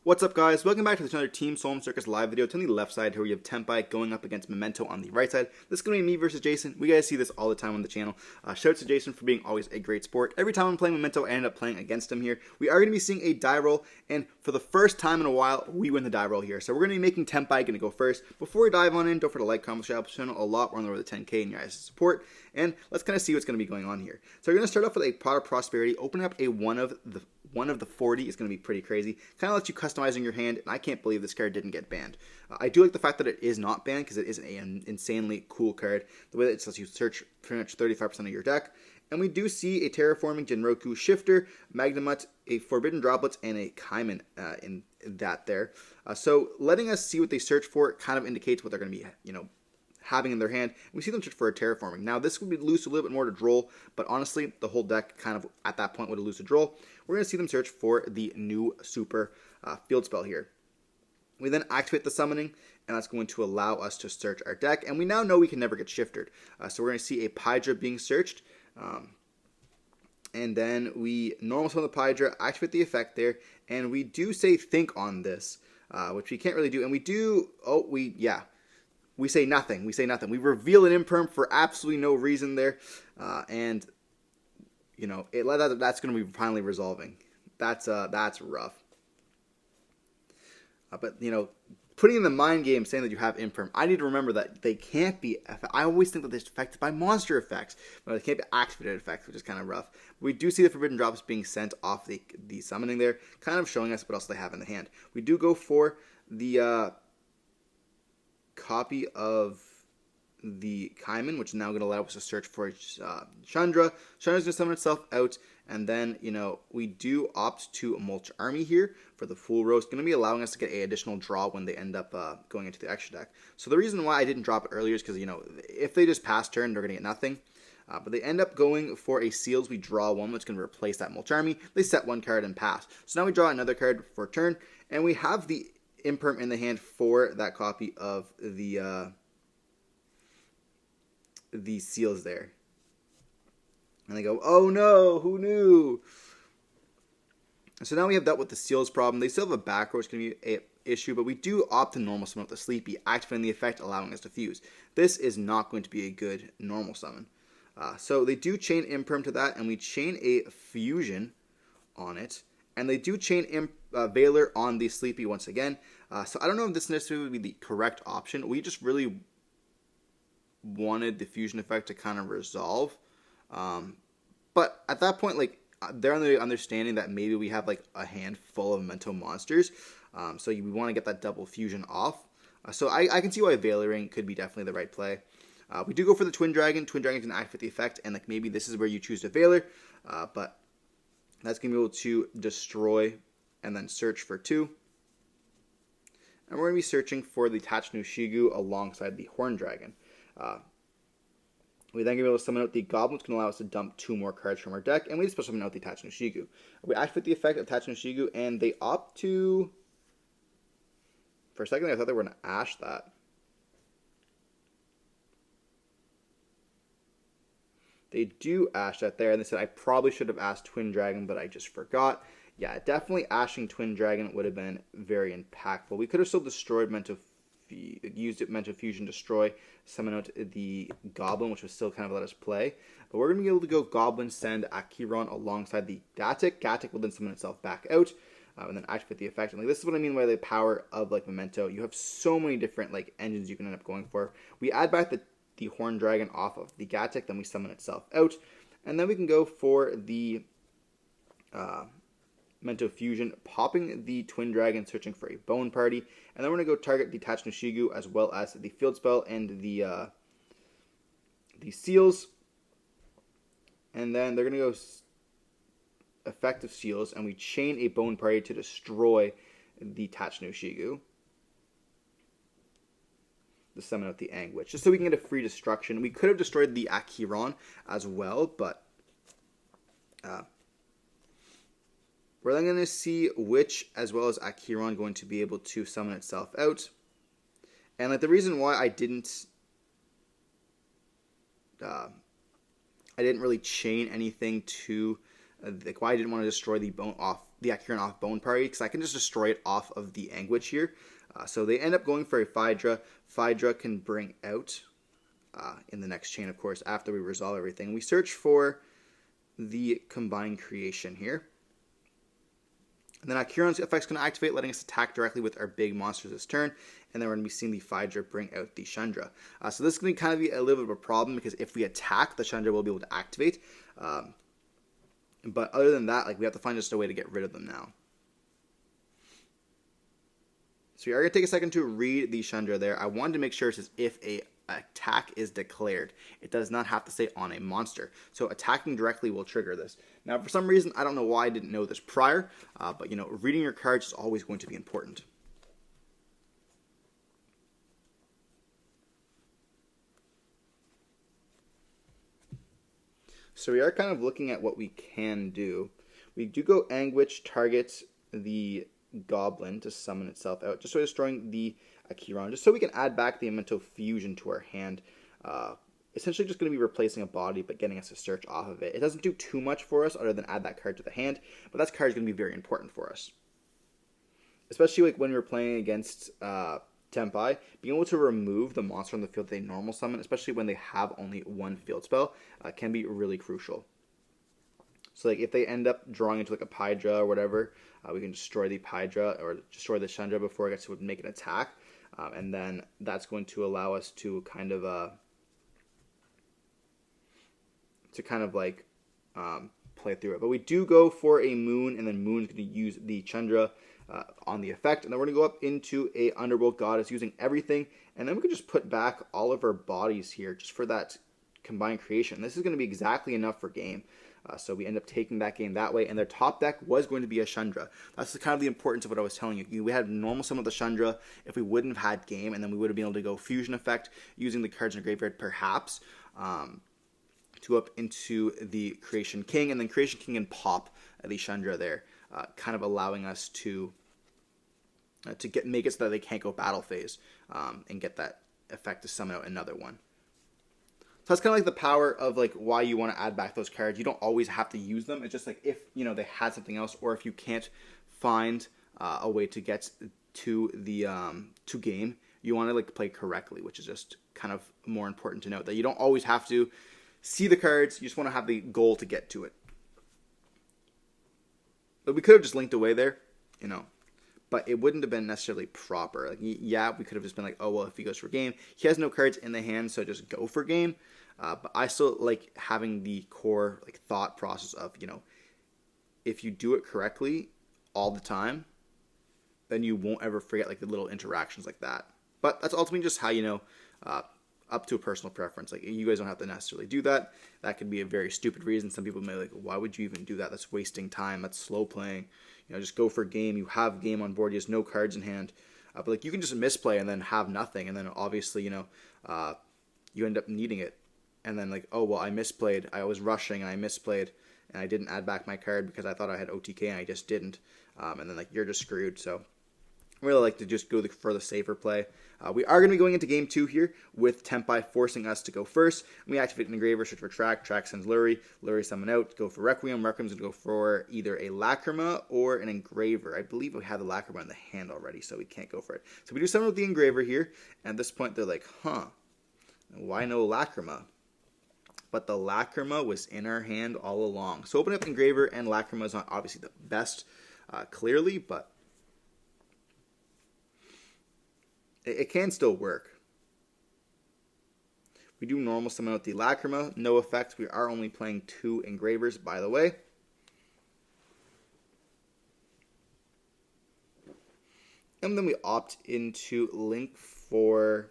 What's up, guys? Welcome back to this another Team Solemn Circus live video. To the left side here we have Tenpai going up against Memento on the right side. This is going to be me versus Jason. We guys see this all the time on the channel. Shout out to Jason for being always a great sport. Every time I'm playing Memento, I end up playing against him here. We are going to be seeing a die roll, and for the first time in a while, we win the die roll here. So we're going to be making Tenpai going to go first. Before we dive on in, don't forget to like, comment, share the channel a lot. We're on the road to 10K and your guys' support. And let's kind of see what's going to be going on here. So we're going to start off with a Pot of Prosperity, opening up a one of the 40 is going to be pretty crazy. Kind of lets you customize in your hand, and I can't believe this card didn't get banned. I do like the fact that it is not banned because it is an insanely cool card. The way that it lets you search pretty much 35% of your deck. And we do see a Terraforming Jinroku Shifter, Magnamut, a Forbidden Droplets, and a Kaiman in that there. So letting us see what they search for kind of indicates what they're going to be, having in their hand. And we see them search for a Terraforming. Now, this would lose a little bit more to Droll, but honestly, the whole deck kind of at that point would lose to Droll. We're going to see them search for the new super field spell here. We then activate the summoning, and that's going to allow us to search our deck. And we now know we can never get shifted. So we're going to see a Pydra being searched. And then we normal summon the Pydra, activate the effect there, and we do say think on this, which we can't really do. And we do, we say nothing. We say nothing. We reveal an imperm for absolutely no reason there. That's going to be finally resolving. That's rough. But putting in the mind game saying that you have imperm, I need to remember that they can't be. I always think that they're affected by monster effects, but they can't be activated effects, which is kind of rough. We do see the Forbidden Drops being sent off the summoning there, kind of showing us what else they have in the hand. We do go for the copy of the Kaiman, which is now going to allow us to search for Chandra. Chandra's going to summon itself out, and then, we do opt to Mulch Army here for the Full Roast. Going to be allowing us to get an additional draw when they end up going into the extra deck. So the reason why I didn't drop it earlier is because, if they just pass turn, they're going to get nothing. But they end up going for a Seals. We draw one, which is going to replace that Mulch Army. They set one card and pass. So now we draw another card for turn, and we have the imperm in the hand for that copy of the Seals there. And they go, oh no, who knew? So now we have dealt with the Seals problem. They still have a back row, which can be an issue, but we do opt to normal summon with the Sleepy, activating the effect, allowing us to fuse. This is not going to be a good normal summon. So they do chain imperm to that, and we chain a fusion on it. And they do chain Valor on the Sleepy once again. So I don't know if this necessarily would be the correct option. We just really wanted the fusion effect to kind of resolve. But at that point, they're on the understanding that maybe we have a hand full of Memento monsters. So we want to get that double fusion off. So I can see why Valoring could be definitely the right play. We do go for the Twin Dragon. Twin Dragon can activate the effect, and maybe this is where you choose to Valor. But that's going to be able to destroy and then search for 2. And we're going to be searching for the Tachnu Shigu alongside the Horn Dragon. We then going to be able to summon out the Goblin, which can allow us to dump 2 more cards from our deck. And we just summon out the Tachnu Shigu. We activate the effect of Tachnu Shigu, and they opt to... For a second, I thought they were going to Ash that. They do Ash that there, and they said I probably should have asked Twin Dragon, but I just forgot. Yeah, definitely ashing Twin Dragon would have been very impactful. We could have still destroyed used it Memento Fusion, destroy, summon out the Goblin, which would still kind of let us play. But we're going to be able to go Goblin, send Acheron alongside the Gatic. Gatic will then summon itself back out, and then activate the effect. And this is what I mean by the power of Memento. You have so many different engines you can end up going for. We add back the Horn Dragon off of the Gatic, then we summon itself out. And then we can go for the Memento Fusion, popping the Twin Dragon, searching for a Bone Party. And then we're going to go target the Tachnu Shigu as well as the Field Spell and the Seals. And then they're going to go effective Seals, and we chain a Bone Party to destroy the Tachnu Shigu. To summon out the Anguish, just so we can get a free destruction. We could have destroyed the Acheron as well, but we're then going to see which, as well as Acheron, going to be able to summon itself out. And the reason why I didn't really chain anything to why I didn't want to destroy the bone off the Akiran off Bone Party because I can just destroy it off of the Anguich here. So they end up going for a Phaedra. Phaedra can bring out in the next chain, of course, after we resolve everything. We search for the Combined Creation here. And then Akiran's effect's going to activate, letting us attack directly with our big monsters this turn. And then we're going to be seeing the Phaedra bring out the Chandra. So this is going to kind of be a little bit of a problem because if we attack, the Chandra will be able to activate. But other than that, like, we have to find just a way to get rid of them now. So we are going to take a second to read the Chandra there. I wanted to make sure it says if a attack is declared. It does not have to say on a monster. So attacking directly will trigger this. Now, for some reason, I don't know why I didn't know this prior, but, you know, reading your cards is always going to be important. So we are kind of looking at what we can do. We do go Anguich, target the Goblin to summon itself out, just so destroying the Akiran, just so we can add back the Memento Fusion to our hand. Essentially just going to be replacing a body, but getting us to search off of it. It doesn't do too much for us other than add that card to the hand, but that card is going to be very important for us. Especially like when we're playing against Tenpai, being able to remove the monster on the field that they normal summon, especially when they have only one field spell, can be really crucial. So like if they end up drawing into like a Phaedra or whatever, we can destroy the Phaedra or destroy the Chandra before it gets to make an attack. And then that's going to allow us to kind of play through it. But we do go for a Moon, and then Moon's going to use the Chandra on the effect. And then we're going to go up into a Underworld Goddess using everything. And then we can just put back all of our bodies here just for that Combined Creation. This is going to be exactly enough for game. So we end up taking that game that way, and their top deck was going to be a Chandra. That's kind of the importance of what I was telling you. We had normal summon of the Chandra if we wouldn't have had game, and then we would have been able to go Fusion Effect using the cards in the graveyard, perhaps, to go up into the Creation King, and then Creation King and pop the Chandra there, kind of allowing us to make it so that they can't go battle phase and get that effect to summon out another one. So that's kind of like the power of like why you want to add back those cards. You don't always have to use them. It's just like if, you know, they had something else, or if you can't find a way to get to the to game, you want to like play correctly, which is just kind of more important to note that you don't always have to see the cards. You just want to have the goal to get to it. But we could have just linked away there, you know. But it wouldn't have been necessarily proper. Like, yeah, we could have just been like, oh, well, if he goes for game, he has no cards in the hand, so just go for game. But I still like having the core like thought process of, you know, if you do it correctly all the time, then you won't ever forget like the little interactions like that. But that's ultimately just how, you know, up to a personal preference. Like, you guys don't have to necessarily do that. That could be a very stupid reason. Some people may like, why would you even do that? That's wasting time. That's slow playing. You know, just go for game. You have game on board. You have no cards in hand. But like, you can just misplay and then have nothing. And then obviously, you know, you end up needing it. And then like, oh, well, I misplayed. I was rushing and I misplayed. And I didn't add back my card because I thought I had OTK and I just didn't. And then like, you're just screwed. So I really like to just go for the safer play. We are going to be going into game 2 here with Tenpai forcing us to go first. We activate an Engraver, search for Track. Track sends Lurie. Lurie summon out. Go for Requiem. Requiem's going to go for either a Lacrima or an Engraver. I believe we have the Lacrima in the hand already, so we can't go for it. So we do summon with the Engraver here. And at this point, they're like, huh, why no Lacrima? But the Lacrima was in our hand all along. So opening up Engraver and Lacrima is not obviously the best, clearly, but it can still work. We do normal summon out the Lacrima. No effect. We are only playing 2 Engravers, by the way. And then we opt into Link for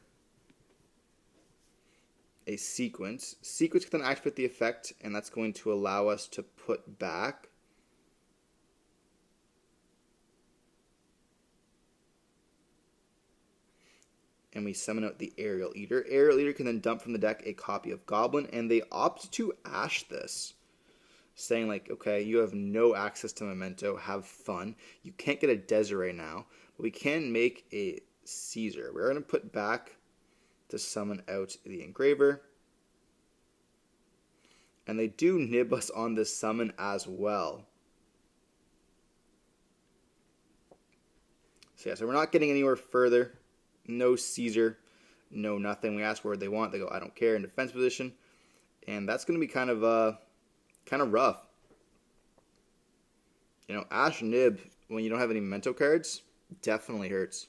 a Sequence. Sequence can then activate the effect, and that's going to allow us to put back and we summon out the Aerial Eater. Aerial Eater can then dump from the deck a copy of Goblin, and they opt to Ash this, saying like, okay, you have no access to Memento, have fun. You can't get a Desiree now, but we can make a Caesar. We're going to put back to summon out the Engraver, and they do nib us on this summon as well. So yeah, so we're not getting anywhere further. No Caesar, no nothing. We ask where they want. They go, I don't care, in defense position. And that's going to be kind of rough. You know, Ash Nib, when you don't have any Memento cards, definitely hurts.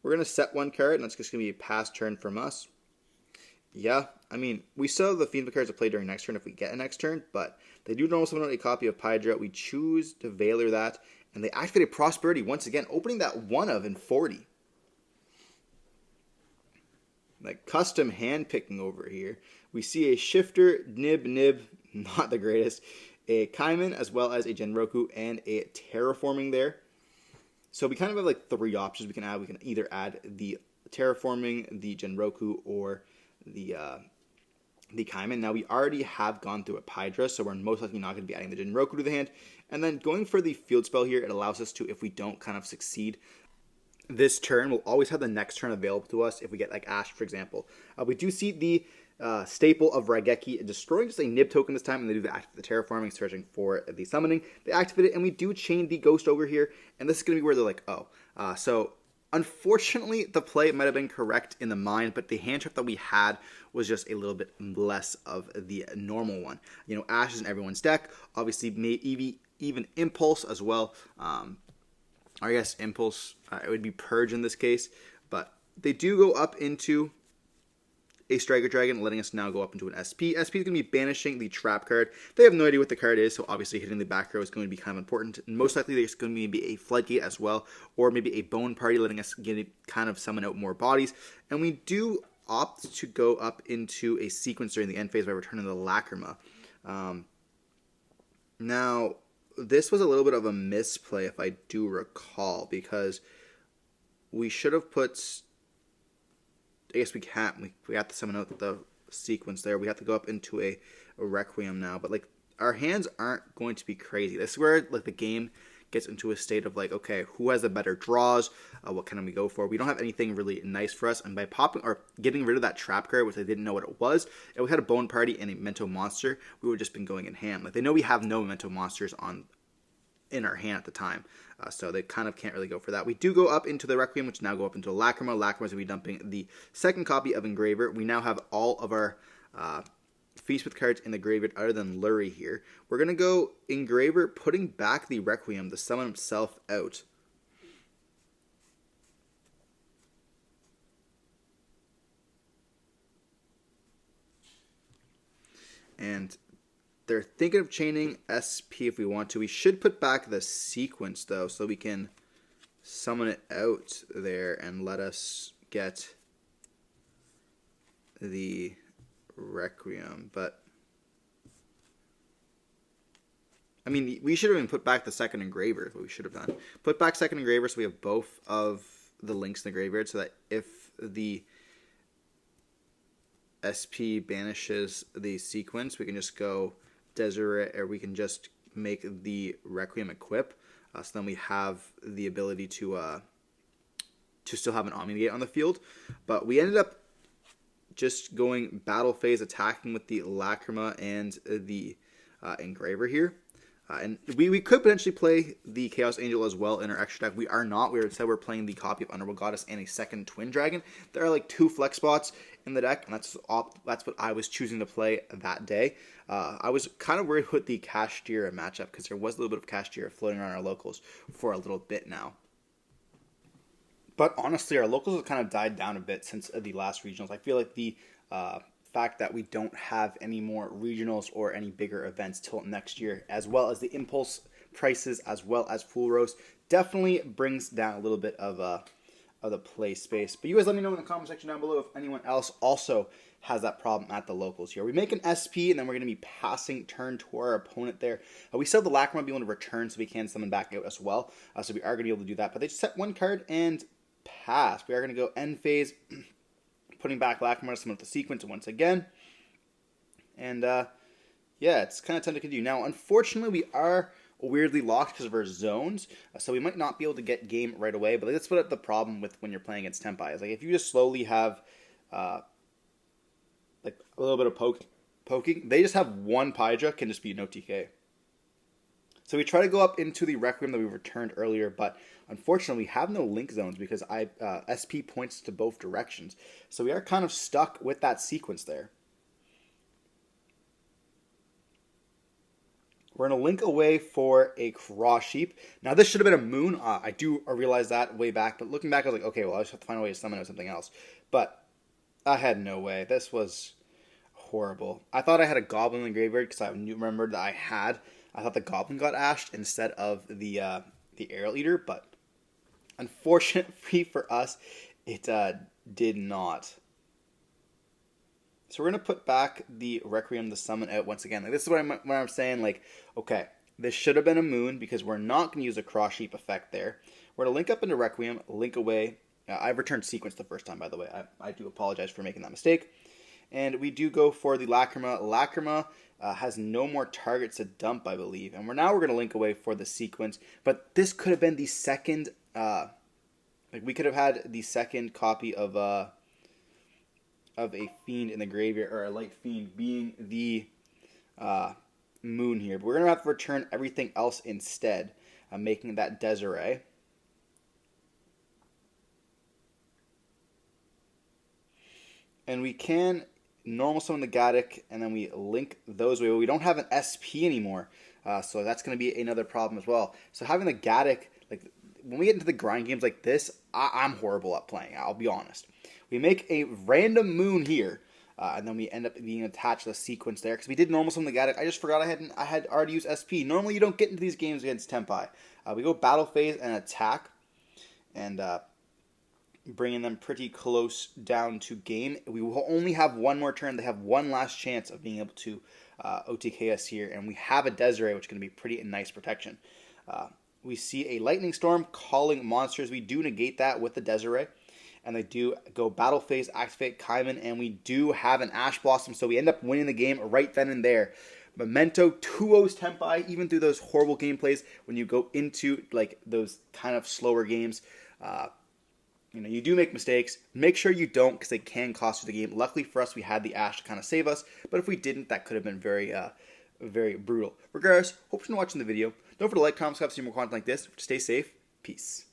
We're going to set one card, and that's just going to be a pass turn from us. Yeah, I mean, we still have the Fiend cards to play during next turn if we get a next turn, but they do normally summon out a copy of Pydra. We choose to Valor that, and they activate Prosperity once again, opening that 1 of in 40. Like custom hand picking over here. We see a Shifter, Nib, not the greatest, a Kaiman, as well as a Genroku and a Terraforming there. So we kind of have like 3 options we can add. We can either add the Terraforming, the Genroku, or the Kaiman. Now we already have gone through a Pydra, so we're most likely not going to be adding the Genroku to the hand. And then going for the field spell here, it allows us to, if we don't kind of succeed this turn, we'll always have the next turn available to us if we get like Ash, for example. We do see the staple of Raigeki destroying just a Nib token this time, and they do the Terraforming, searching for the summoning. They activate it, and we do chain the Ghost over here, and this is going to be where they're like, oh. So unfortunately, the play might have been correct in the mind, but the hand trap that we had was just a little bit less of the normal one. You know, Ash is in everyone's deck. Obviously, maybe even Impulse as well. I guess Impulse, it would be Purge in this case, but they do go up into a Striker Dragon, letting us now go up into an SP. SP is going to be banishing the Trap card. They have no idea what the card is, so obviously hitting the back row is going to be kind of important. And most likely there's going to be a Floodgate as well, or maybe a Bone Party, letting us get kind of summon out more bodies. And we do opt to go up into a sequence during the end phase by returning the Lacrima. Now, this was a little bit of a misplay, if I do recall, because we should have put... I guess we can't. We have to summon out the sequence there. We have to go up into a Requiem now. But, like, our hands aren't going to be crazy. This is where, like, the game gets into a state of, like, okay, who has the better draws? What can we go for? We don't have anything really nice for us. And by popping or getting rid of that Trap card, which I didn't know what it was, if we had a Bone Party and a Memento Monster, we would have just been going in hand. Like, they know we have no Memento Monsters in our hand at the time. So they kind of can't really go for that. We do go up into the Requiem, which now go up into Lacrima. Lacrima is going to be dumping the second copy of Engraver. We now have all of our Feast with cards in the graveyard other than Lurie here. We're going to go Engraver, putting back the Requiem to summon himself out. And they're thinking of chaining SP if we want to. We should put back the sequence, though, so we can summon it out there and let us get the Requiem. But, I mean, we should have even put back the second Engraver, is what we should have done. Put back second Engraver so we have both of the links in the graveyard, so that if the SP banishes the sequence, we can just go Deseret, or we can just make the Requiem equip. So then we have the ability to still have an Omnigate on the field. But we ended up just going battle phase, attacking with the Lacrima and the Engraver here. And we could potentially play the Chaos Angel as well in our extra deck. We are not. Instead we're playing the copy of Honorable Goddess and a second Twin Dragon. There are like 2 flex spots in the deck, and that's what I was choosing to play that day. I was kind of worried with the Kashtira matchup, because there was a little bit of Kashtira floating around our locals for a little bit now. But honestly, our locals have kind of died down a bit since the last regionals. I feel like the fact that we don't have any more regionals or any bigger events till next year, as well as the Impulse prices, as well as Full Roast, definitely brings down a little bit of the play space. But you guys let me know in the comment section down below if anyone else also has that problem at the locals here. We make an SP, and then we're going to be passing turn to our opponent there. We still have the Lacrima be able to return, so we can summon back out as well. So we are going to be able to do that. But they just set one card and pass. We are going to go end phase, putting back Lacrima to summon the sequence once again. And yeah, it's kind of time to continue. Now, unfortunately, we are weirdly locked because of our zones, so we might not be able to get game right away. But that's what the problem with when you're playing against Tenpai is. Like, if you just slowly have like a little bit of poking, they just have one Pydra, can just be no TK. So we try to go up into the Requiem that we returned earlier, but unfortunately we have no link zones because SP points to both directions. So we are kind of stuck with that sequence there. We're going to link away for a Cross Sheep. Now, this should have been a Moon. I do realize that way back, but looking back, I was like, okay, well, I just have to find a way to summon it or something else. But I had no way. This was horrible. I thought I had a Goblin in the graveyard because I remembered that I thought the Goblin got ashed instead of the Aerial Eater, but unfortunately for us, it did not. So we're going to put back the Requiem to summon out once again. Like, this is what I'm saying, like, okay, this should have been a Moon because we're not going to use a Cross Sheep effect there. We're going to link up into Requiem, link away. I've returned Sequence the first time, by the way. I do apologize for making that mistake. And we do go for the Lacrima. Lacrima has no more targets to dump, I believe. And we're going to link away for the Sequence. But this could have been the second, we could have had the second copy of a Fiend in the graveyard, or a Light Fiend being the Moon here. But we're going to have to return everything else instead, making that Desiree. And we can normal summon the Gaddock, and then we link those away. We don't have an SP anymore, so that's going to be another problem as well. So having the Gaddock, like, when we get into the grind games like this, I'm horrible at playing, I'll be honest. We make a random Moon here, and then we end up being attached to the Sequence there, because we did normal summon the Gaddock. I just forgot I had already used SP. Normally you don't get into these games against Tenpai. We go Battle Phase and attack, and bringing them pretty close down to game. We will only have one more turn. They have one last chance of being able to OTK us here, and we have a Desiree, which is going to be pretty nice protection. We see a Lightning Storm calling monsters. We do negate that with the Desiree, and they do go Battle Phase, activate Kaiman, and we do have an Ash Blossom, so we end up winning the game right then and there. Memento 2-0's Tenpai, even through those horrible gameplays, when you go into like those kind of slower games, you do make mistakes. Make sure you don't, because they can cost you the game. Luckily for us, we had the Ash to kind of save us, but if we didn't, that could have been very, very brutal. Regardless, hope you're watching the video. Don't forget to like, comment, subscribe to see more content like this. Stay safe. Peace.